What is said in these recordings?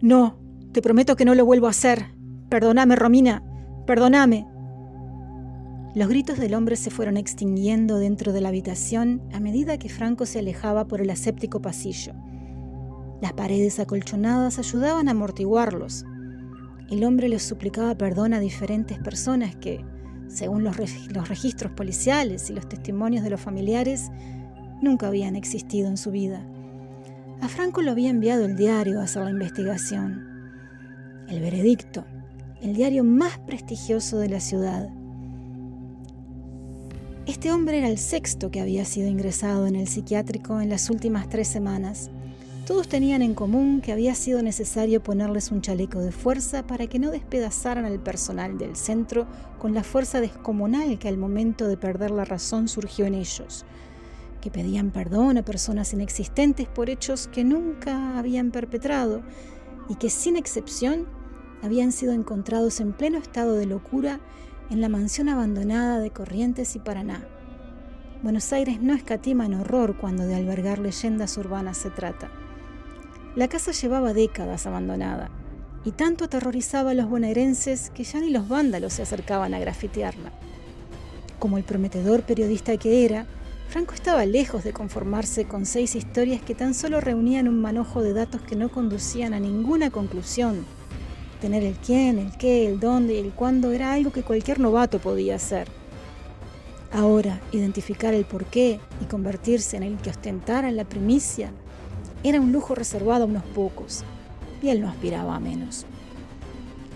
No, te prometo que no lo vuelvo a hacer. Perdóname, Romina, perdóname. Los gritos del hombre se fueron extinguiendo dentro de la habitación a medida que Franco se alejaba por el aséptico pasillo. Las paredes acolchonadas ayudaban a amortiguarlos. El hombre les suplicaba perdón a diferentes personas que, según los registros policiales y los testimonios de los familiares, nunca habían existido en su vida. A Franco lo había enviado el diario a hacer la investigación. El Veredicto, el diario más prestigioso de la ciudad. Este hombre era el sexto que había sido ingresado en el psiquiátrico en las últimas 3 semanas. Todos tenían en común que había sido necesario ponerles un chaleco de fuerza para que no despedazaran al personal del centro con la fuerza descomunal que al momento de perder la razón surgió en ellos, que pedían perdón a personas inexistentes por hechos que nunca habían perpetrado y que sin excepción habían sido encontrados en pleno estado de locura en la mansión abandonada de Corrientes y Paraná. Buenos Aires no escatima en horror cuando de albergar leyendas urbanas se trata. La casa llevaba décadas abandonada y tanto aterrorizaba a los bonaerenses que ya ni los vándalos se acercaban a grafitearla. Como el prometedor periodista que era, Franco estaba lejos de conformarse con 6 historias que tan solo reunían un manojo de datos que no conducían a ninguna conclusión. Tener el quién, el qué, el dónde y el cuándo era algo que cualquier novato podía hacer. Ahora, identificar el porqué y convertirse en el que ostentara la primicia era un lujo reservado a unos pocos, y él no aspiraba a menos.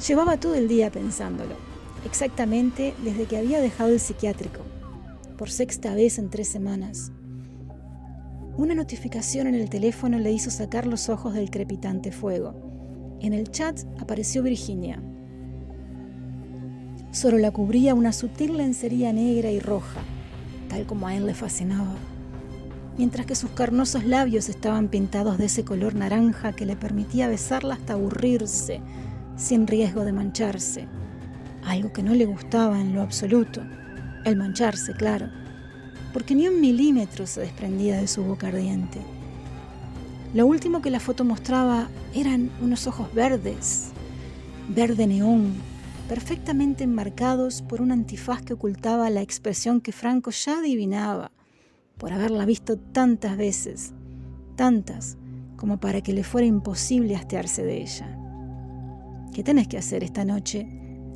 Llevaba todo el día pensándolo, exactamente desde que había dejado el psiquiátrico, por 6ª vez en 3 semanas. Una notificación en el teléfono le hizo sacar los ojos del crepitante fuego. En el chat apareció Virginia. Solo la cubría una sutil lencería negra y roja, tal como a él le fascinaba, mientras que sus carnosos labios estaban pintados de ese color naranja que le permitía besarla hasta aburrirse, sin riesgo de mancharse, algo que no le gustaba en lo absoluto, el mancharse, claro, porque ni 1 milímetro se desprendía de su boca ardiente. Lo último que la foto mostraba eran unos ojos verdes, verde neón, perfectamente enmarcados por un antifaz que ocultaba la expresión que Franco ya adivinaba, por haberla visto tantas veces, tantas como para que le fuera imposible hastearse de ella. ¿Qué tenés que hacer esta noche?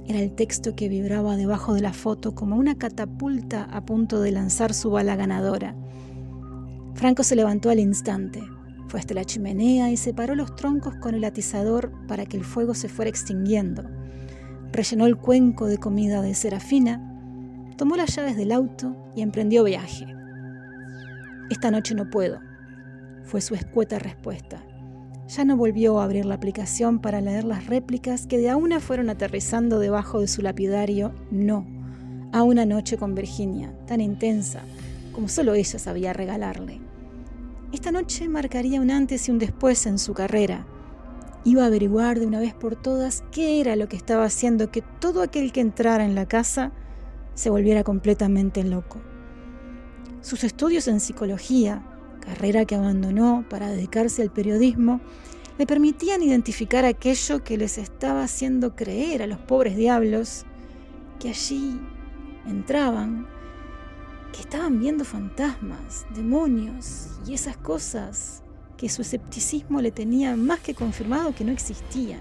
Era el texto que vibraba debajo de la foto como una catapulta a punto de lanzar su bala ganadora. Franco se levantó al instante. Fue hasta la chimenea y separó los troncos con el atizador para que el fuego se fuera extinguiendo. Rellenó el cuenco de comida de Serafina, tomó las llaves del auto y emprendió viaje. «Esta noche no puedo», fue su escueta respuesta. Ya no volvió a abrir la aplicación para leer las réplicas que de a una fueron aterrizando debajo de su lapidario «No» a una noche con Virginia, tan intensa como solo ella sabía regalarle. Esta noche marcaría un antes y un después en su carrera. Iba a averiguar de una vez por todas qué era lo que estaba haciendo que todo aquel que entrara en la casa se volviera completamente loco. Sus estudios en psicología, carrera que abandonó para dedicarse al periodismo, le permitían identificar aquello que les estaba haciendo creer a los pobres diablos que allí entraban, que estaban viendo fantasmas, demonios y esas cosas que su escepticismo le tenía más que confirmado que no existían.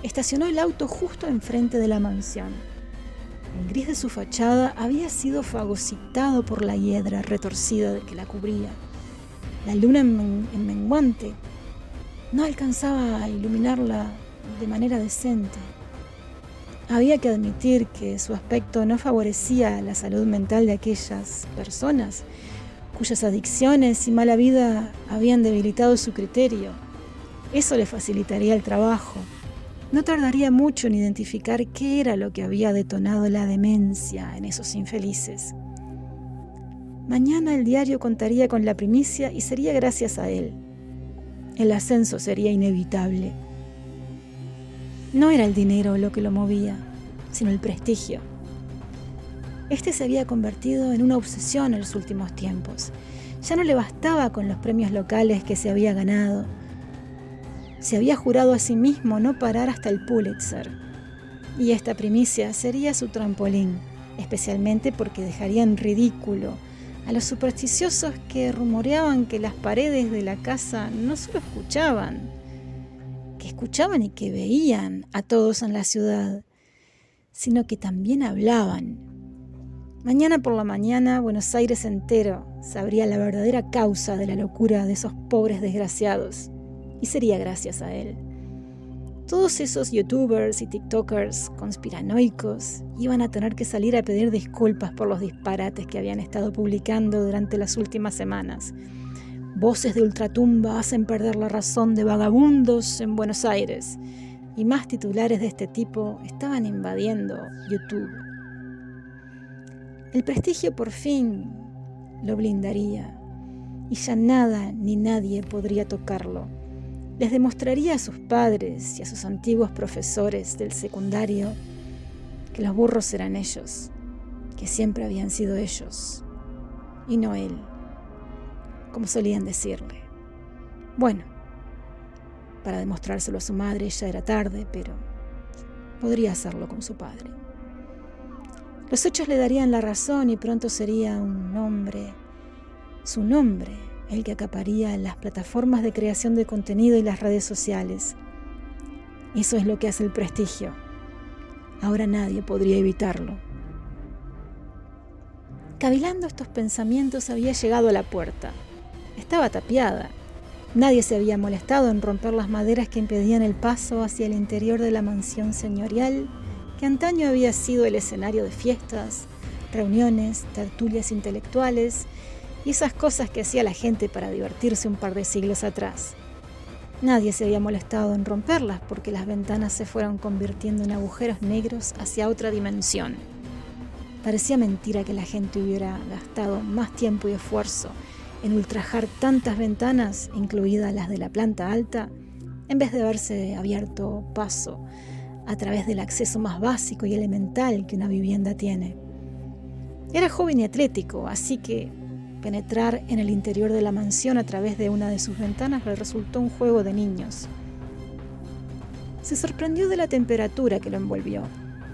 Estacionó el auto justo enfrente de la mansión. El gris de su fachada había sido fagocitado por la hiedra retorcida que la cubría. La luna en menguante no alcanzaba a iluminarla de manera decente. Había que admitir que su aspecto no favorecía la salud mental de aquellas personas cuyas adicciones y mala vida habían debilitado su criterio. Eso le facilitaría el trabajo. No tardaría mucho en identificar qué era lo que había detonado la demencia en esos infelices. Mañana el diario contaría con la primicia y sería gracias a él. El ascenso sería inevitable. No era el dinero lo que lo movía, sino el prestigio. Este se había convertido en una obsesión en los últimos tiempos. Ya no le bastaba con los premios locales que se había ganado. Se había jurado a sí mismo no parar hasta el Pulitzer. Y esta primicia sería su trampolín, especialmente porque dejaría en ridículo a los supersticiosos que rumoreaban que las paredes de la casa no solo escuchaban, que escuchaban y que veían a todos en la ciudad, sino que también hablaban. Mañana por la mañana, Buenos Aires entero sabría la verdadera causa de la locura de esos pobres desgraciados, y sería gracias a él. Todos esos youtubers y tiktokers conspiranoicos iban a tener que salir a pedir disculpas por los disparates que habían estado publicando durante las últimas semanas. Voces de ultratumba hacen perder la razón de vagabundos en Buenos Aires, y más titulares de este tipo estaban invadiendo YouTube. El prestigio por fin lo blindaría, y ya nada ni nadie podría tocarlo. Les demostraría a sus padres y a sus antiguos profesores del secundario que los burros eran ellos, que siempre habían sido ellos, y no él, como solían decirle. Bueno, para demostrárselo a su madre ya era tarde, pero podría hacerlo con su padre. Los hechos le darían la razón y pronto sería su nombre, el que acaparía las plataformas de creación de contenido y las redes sociales. Eso es lo que hace el prestigio. Ahora nadie podría evitarlo. Cavilando estos pensamientos había llegado a la puerta. Estaba tapiada. Nadie se había molestado en romper las maderas que impedían el paso hacia el interior de la mansión señorial, que antaño había sido el escenario de fiestas, reuniones, tertulias intelectuales y esas cosas que hacía la gente para divertirse un par de siglos atrás. Nadie se había molestado en romperlas porque las ventanas se fueron convirtiendo en agujeros negros hacia otra dimensión. Parecía mentira que la gente hubiera gastado más tiempo y esfuerzo en ultrajar tantas ventanas, incluidas las de la planta alta, en vez de haberse abierto paso a través del acceso más básico y elemental que una vivienda tiene. Era joven y atlético, así que penetrar en el interior de la mansión a través de una de sus ventanas le resultó un juego de niños. Se sorprendió de la temperatura que lo envolvió.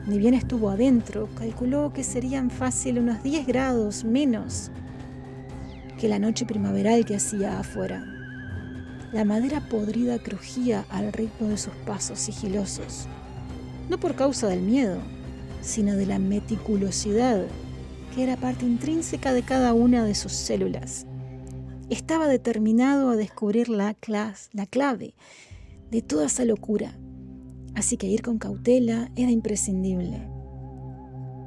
Ni bien estuvo adentro, calculó que serían fácil unos 10 grados menos que la noche primaveral que hacía afuera. La madera podrida crujía al ritmo de sus pasos sigilosos, no por causa del miedo, sino de la meticulosidad que era parte intrínseca de cada una de sus células. Estaba determinado a descubrir la clave de toda esa locura, así que ir con cautela era imprescindible.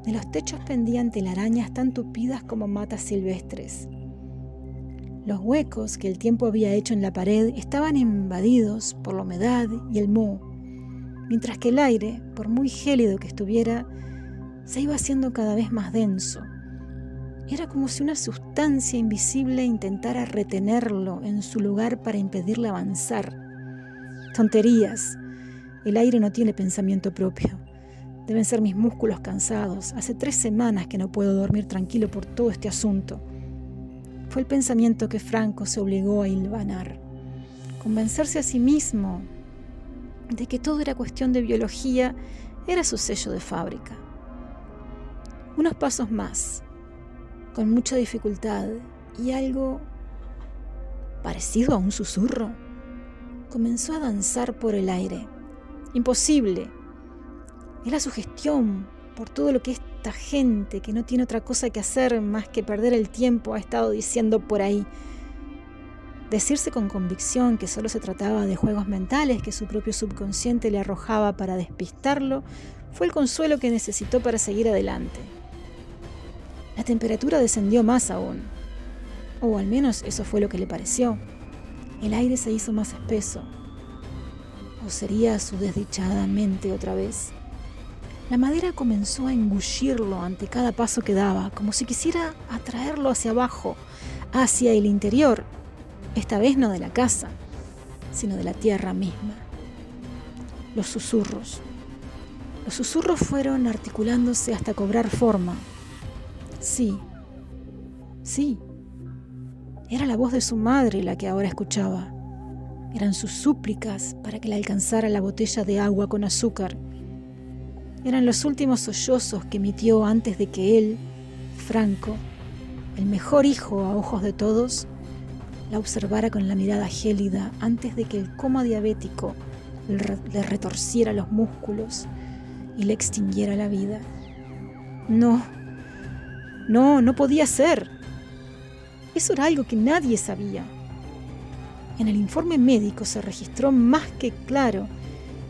De los techos pendían telarañas tan tupidas como matas silvestres. Los huecos que el tiempo había hecho en la pared estaban invadidos por la humedad y el moho, mientras que el aire, por muy gélido que estuviera, se iba haciendo cada vez más denso. Era como si una sustancia invisible intentara retenerlo en su lugar para impedirle avanzar. Tonterías. El aire no tiene pensamiento propio. Deben ser mis músculos cansados. Hace 3 semanas que no puedo dormir tranquilo por todo este asunto. Fue el pensamiento que Franco se obligó a hilvanar. Convencerse a sí mismo de que todo era cuestión de biología era su sello de fábrica. Unos pasos más, con mucha dificultad, y algo parecido a un susurro comenzó a danzar por el aire. Imposible. Era sugestión por todo lo que esta gente, que no tiene otra cosa que hacer más que perder el tiempo, ha estado diciendo por ahí. Decirse con convicción que solo se trataba de juegos mentales que su propio subconsciente le arrojaba para despistarlo fue el consuelo que necesitó para seguir adelante. La temperatura descendió más aún, o al menos eso fue lo que le pareció. El aire se hizo más espeso, o sería su desdichada mente otra vez. La madera comenzó a engullirlo ante cada paso que daba, como si quisiera atraerlo hacia abajo, hacia el interior, esta vez no de la casa, sino de la tierra misma. Los susurros fueron articulándose hasta cobrar forma. Sí, era la voz de su madre la que ahora escuchaba. Eran sus súplicas para que le alcanzara la botella de agua con azúcar. Eran los últimos sollozos que emitió antes de que él, Franco, el mejor hijo a ojos de todos, la observara con la mirada gélida antes de que el coma diabético le retorciera los músculos y le extinguiera la vida. No podía ser. Eso era algo que nadie sabía. En el informe médico se registró más que claro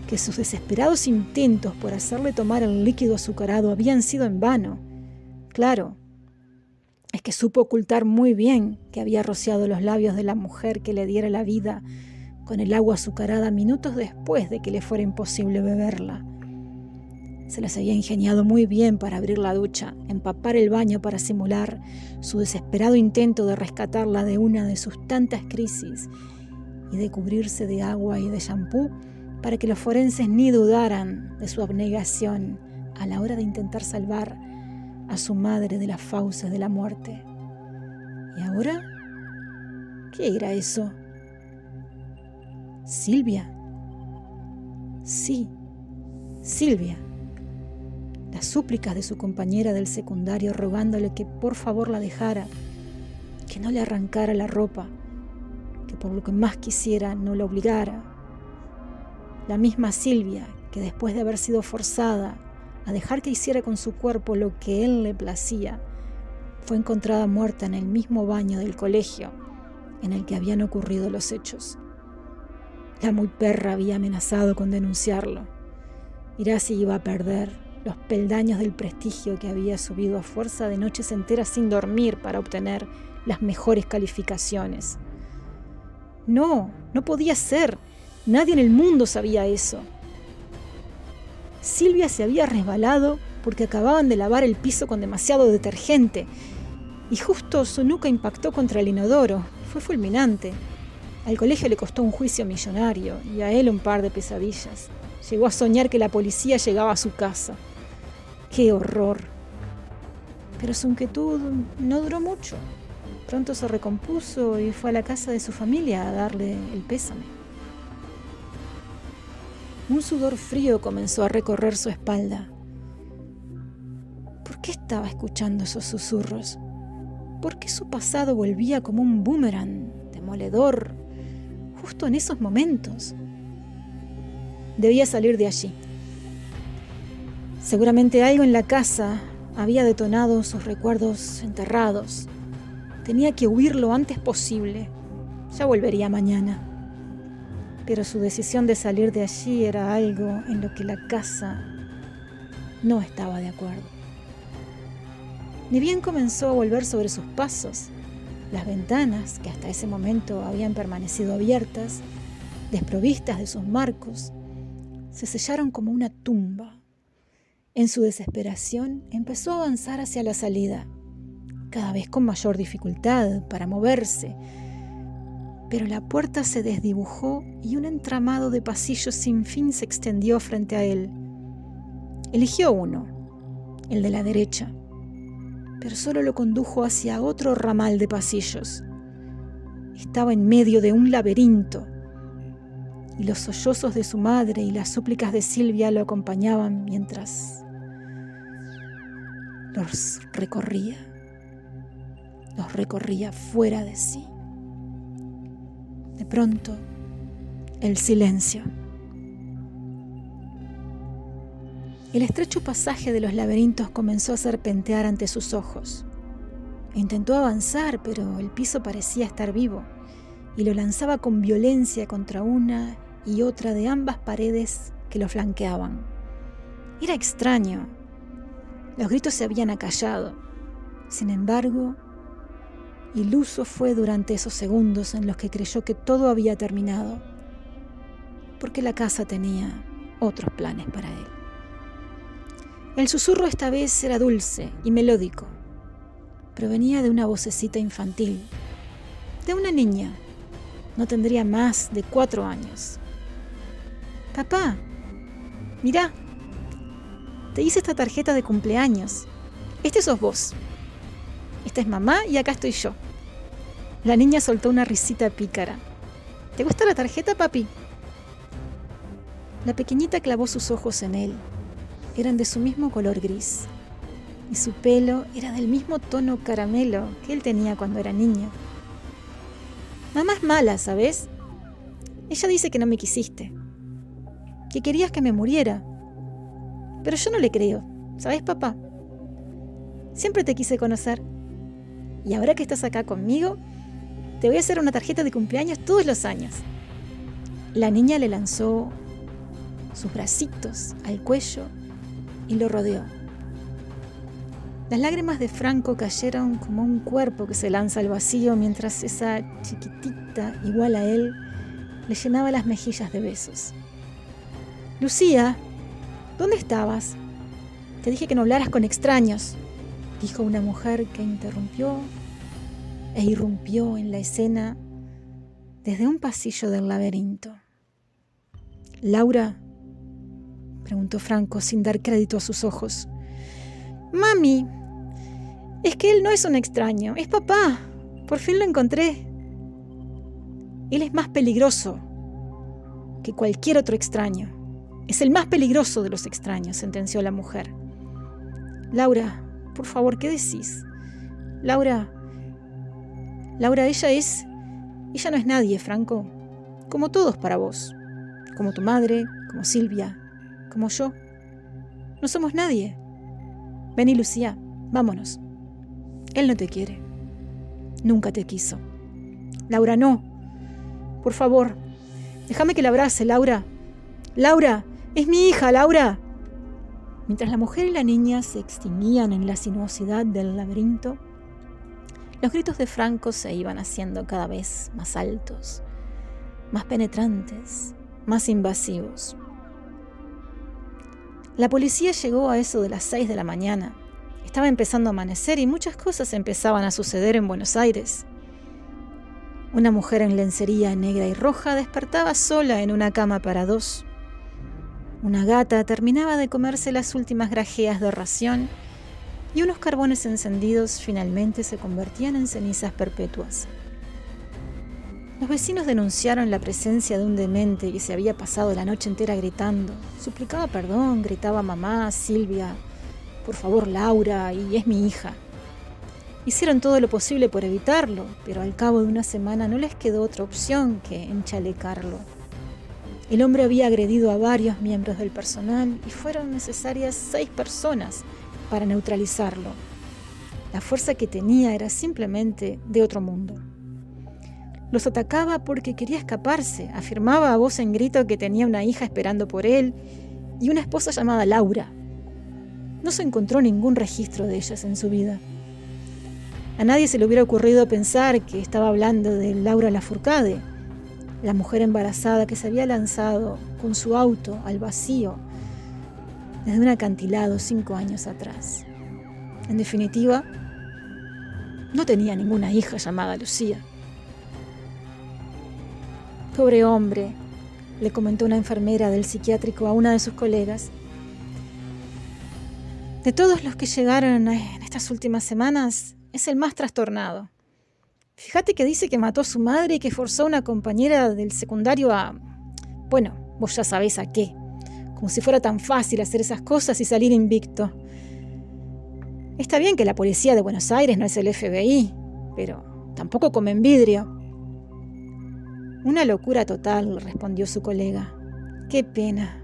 que sus desesperados intentos por hacerle tomar el líquido azucarado habían sido en vano. Claro, es que supo ocultar muy bien que había rociado los labios de la mujer que le diera la vida con el agua azucarada minutos después de que le fuera imposible beberla. Se las había ingeniado muy bien para abrir la ducha, empapar el baño para simular su desesperado intento de rescatarla de una de sus tantas crisis y de cubrirse de agua y de champú para que los forenses ni dudaran de su abnegación a la hora de intentar salvar a su madre de las fauces de la muerte. ¿Y ahora? ¿Qué era eso? ¿Silvia? Sí, Silvia. Las súplicas de su compañera del secundario rogándole que por favor la dejara, que no le arrancara la ropa, que por lo que más quisiera no la obligara. La misma Silvia que después de haber sido forzada a dejar que hiciera con su cuerpo lo que él le placía, fue encontrada muerta en el mismo baño del colegio en el que habían ocurrido los hechos. La muy perra había amenazado con denunciarlo. Irasi iba a perder los peldaños del prestigio que había subido a fuerza de noches enteras sin dormir para obtener las mejores calificaciones. No podía ser. Nadie en el mundo sabía eso. Silvia se había resbalado porque acababan de lavar el piso con demasiado detergente y justo su nuca impactó contra el inodoro. Fue fulminante. Al colegio le costó un juicio millonario y a él un par de pesadillas. Llegó a soñar que la policía llegaba a su casa. ¡Qué horror! Pero su inquietud no duró mucho. Pronto se recompuso y fue a la casa de su familia a darle el pésame. Un sudor frío comenzó a recorrer su espalda. ¿Por qué estaba escuchando esos susurros? ¿Por qué su pasado volvía como un boomerang demoledor justo en esos momentos? Debía salir de allí. Seguramente algo en la casa había detonado sus recuerdos enterrados. Tenía que huir lo antes posible. Ya volvería mañana. Pero su decisión de salir de allí era algo en lo que la casa no estaba de acuerdo. Ni bien comenzó a volver sobre sus pasos, las ventanas, que hasta ese momento habían permanecido abiertas, desprovistas de sus marcos, se sellaron como una tumba. En su desesperación empezó a avanzar hacia la salida, cada vez con mayor dificultad para moverse, pero la puerta se desdibujó y un entramado de pasillos sin fin se extendió frente a él. Eligió uno, el de la derecha, pero solo lo condujo hacia otro ramal de pasillos. Estaba en medio de un laberinto, y los sollozos de su madre y las súplicas de Silvia lo acompañaban mientras los recorría fuera de sí. De pronto, el silencio. El estrecho pasaje de los laberintos comenzó a serpentear ante sus ojos. Intentó avanzar, pero el piso parecía estar vivo y lo lanzaba con violencia contra una y otra de ambas paredes que lo flanqueaban. Era extraño. Los gritos se habían acallado. Sin embargo, iluso fue durante esos segundos en los que creyó que todo había terminado, porque la casa tenía otros planes para él. El susurro esta vez era dulce y melódico. Provenía de una vocecita infantil, de una niña. No tendría más de 4 años. «Papá, mirá, te hice esta tarjeta de cumpleaños. Este sos vos. Esta es mamá y acá estoy yo». La niña soltó una risita pícara. ¿Te gusta la tarjeta, papi? La pequeñita clavó sus ojos en él. Eran de su mismo color gris. Y su pelo era del mismo tono caramelo que él tenía cuando era niño. Mamá es mala, ¿sabes? Ella dice que no me quisiste, que querías que me muriera. Pero yo no le creo, ¿sabes, papá? Siempre te quise conocer. Y ahora que estás acá conmigo, te voy a hacer una tarjeta de cumpleaños todos los años. La niña le lanzó sus bracitos al cuello y lo rodeó. Las lágrimas de Franco cayeron como un cuerpo que se lanza al vacío mientras esa chiquitita, igual a él, le llenaba las mejillas de besos. Lucía, ¿dónde estabas? Te dije que no hablaras con extraños, dijo una mujer que interrumpió e irrumpió en la escena desde un pasillo del laberinto. ¿Laura? Preguntó Franco sin dar crédito a sus ojos. Mami, es que él no es un extraño, es papá. Por fin lo encontré. Él es más peligroso que cualquier otro extraño. Es el más peligroso de los extraños, sentenció la mujer. Laura, por favor, ¿qué decís? Laura, ella no es nadie, Franco. Como todos para vos. Como tu madre, como Silvia, como yo. No somos nadie. Vení, Lucía, vámonos. Él no te quiere. Nunca te quiso. Laura, no. Por favor, déjame que la abrace, Laura. Laura, es mi hija, Laura. Mientras la mujer y la niña se extinguían en la sinuosidad del laberinto, los gritos de Franco se iban haciendo cada vez más altos, más penetrantes, más invasivos. La policía llegó a eso de las 6 de la mañana. Estaba empezando a amanecer y muchas cosas empezaban a suceder en Buenos Aires. Una mujer en lencería negra y roja despertaba sola en una cama para dos. Una gata terminaba de comerse las últimas grajeas de ración y unos carbones encendidos finalmente se convertían en cenizas perpetuas. Los vecinos denunciaron la presencia de un demente que se había pasado la noche entera gritando. Suplicaba perdón, gritaba mamá, Silvia, por favor Laura, y es mi hija. Hicieron todo lo posible por evitarlo, pero al cabo de una semana no les quedó otra opción que enchalecarlo. El hombre había agredido a varios miembros del personal y fueron necesarias 6 personas para neutralizarlo. La fuerza que tenía era simplemente de otro mundo. Los atacaba porque quería escaparse, afirmaba a voz en grito que tenía una hija esperando por él y una esposa llamada Laura. No se encontró ningún registro de ellas en su vida. A nadie se le hubiera ocurrido pensar que estaba hablando de Laura Lafourcade, la mujer embarazada que se había lanzado con su auto al vacío desde un acantilado 5 años atrás. En definitiva, no tenía ninguna hija llamada Lucía. Pobre hombre, le comentó una enfermera del psiquiátrico a una de sus colegas. De todos los que llegaron en estas últimas semanas, es el más trastornado. Fíjate que dice que mató a su madre y que forzó a una compañera del secundario a... Bueno, vos ya sabés a qué. Como si fuera tan fácil hacer esas cosas y salir invicto. Está bien que la policía de Buenos Aires no es el FBI, pero tampoco comen vidrio. Una locura total, respondió su colega. Qué pena.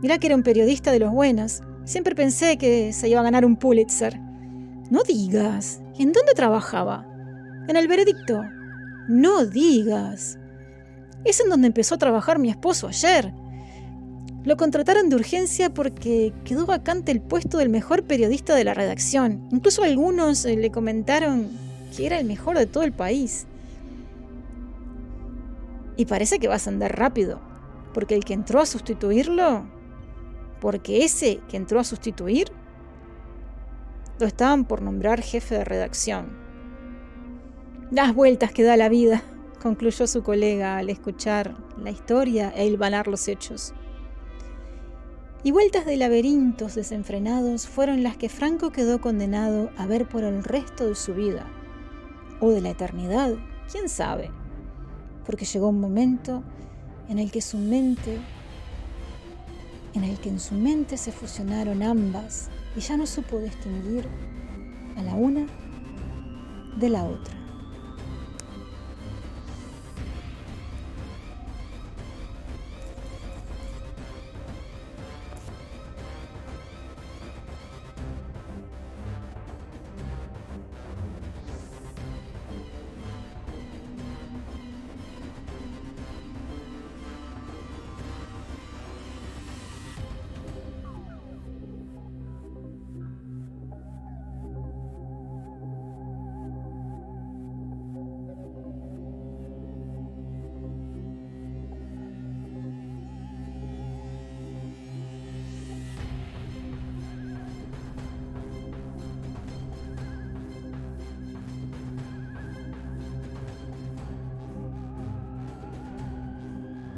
Mirá que era un periodista de los buenos. Siempre pensé que se iba a ganar un Pulitzer. No digas. ¿Y en dónde trabajaba? En El Veredicto. No digas. Es en donde empezó a trabajar mi esposo ayer. Lo contrataron de urgencia porque quedó vacante el puesto del mejor periodista de la redacción. Incluso algunos le comentaron que era el mejor de todo el país. Y parece que vas a andar rápido, porque el que entró a sustituirlo, porque ese que entró a sustituir, lo estaban por nombrar jefe de redacción. Las vueltas que da la vida, concluyó su colega al escuchar la historia e hilvanar los hechos. Y vueltas de laberintos desenfrenados fueron las que Franco quedó condenado a ver por el resto de su vida, o de la eternidad, quién sabe. porque llegó un momento en el que en su mente se fusionaron ambas y ya no supo distinguir a la una de la otra.